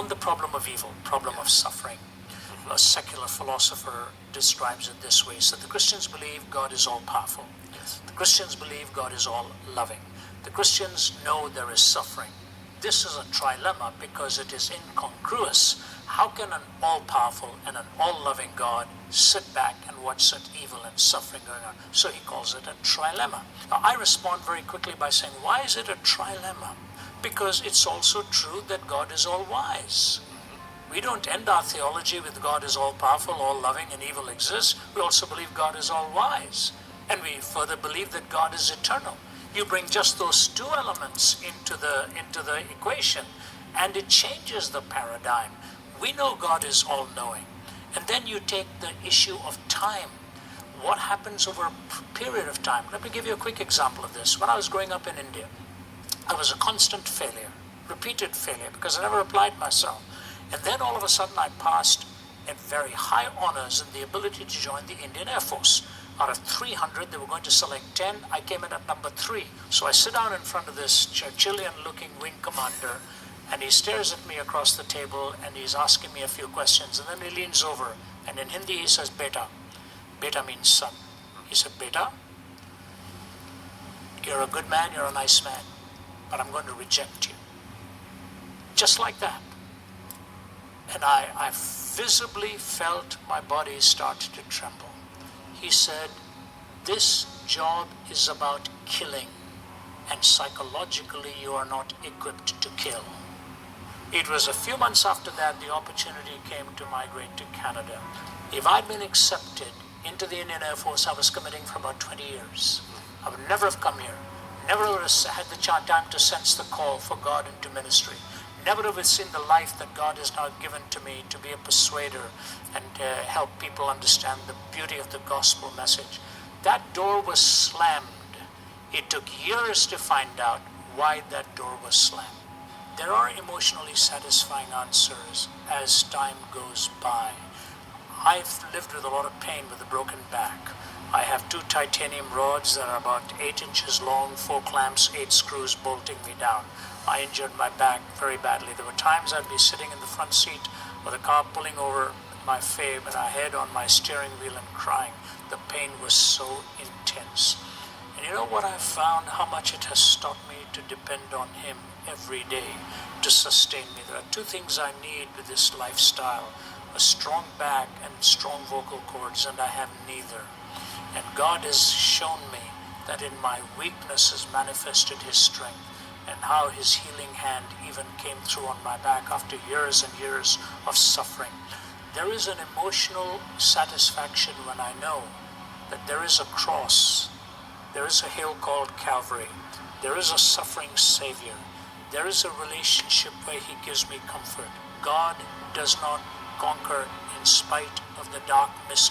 on the problem of evil, problem of suffering. A secular philosopher describes it this way. So the Christians believe God is all-powerful. The Christians believe God is all-loving. The Christians know there is suffering. This is a trilemma because it is incongruous. How can an all-powerful and an all-loving God sit back and watch such evil and suffering going on? So he calls it a trilemma. Now, I respond very quickly by saying, why is it a trilemma? Because it's also true that God is all-wise. We don't end our theology with God is all-powerful, all-loving, and evil exists. We also believe God is all-wise. And we further believe that God is eternal. You bring just those two elements into the equation, and it changes the paradigm. We know God is all-knowing. And then you take the issue of time. What happens over a period of time? Let me give you a quick example of this. When I was growing up in India, I was a constant failure, repeated failure, because I never applied myself. And then all of a sudden I passed at very high honors and the ability to join the Indian Air Force. Out of 300, they were going to select 10. I came in at number 3. So I sit down in front of this Churchillian-looking wing commander, and he stares at me across the table, and he's asking me a few questions. And then he leans over, and in Hindi he says, Beta. Beta means son. He said, Beta, you're a good man, you're a nice man, but I'm going to reject you. Just like that. And I visibly felt my body start to tremble. He said, this job is about killing, and psychologically you are not equipped to kill. It was a few months after that the opportunity came to migrate to Canada. If I'd been accepted into the Indian Air Force, I was committing for about 20 years. I would never have come here, never would have had the time to sense the call for God into ministry. Never have seen the life that God has now given to me to be a persuader and help people understand the beauty of the gospel message. That door was slammed. It took years to find out why that door was slammed. There are emotionally satisfying answers as time goes by. I've lived with a lot of pain with a broken back. I have 2 titanium rods that are about 8 inches long, 4 clamps, 8 screws bolting me down. I injured my back very badly. There were times I'd be sitting in the front seat with the car pulling over my fave and I head on my steering wheel and crying. The pain was so intense. And you know what I found? How much it has taught me to depend on Him every day to sustain me. There are 2 things I need with this lifestyle: a strong back and strong vocal cords, and I have neither. And God has shown me that in my weakness has manifested His strength, and how His healing hand even came through on my back after years and years of suffering. There is an emotional satisfaction when I know that there is a cross, there is a hill called Calvary, there is a suffering Savior, there is a relationship where He gives me comfort. God does not conquer in spite of the dark mist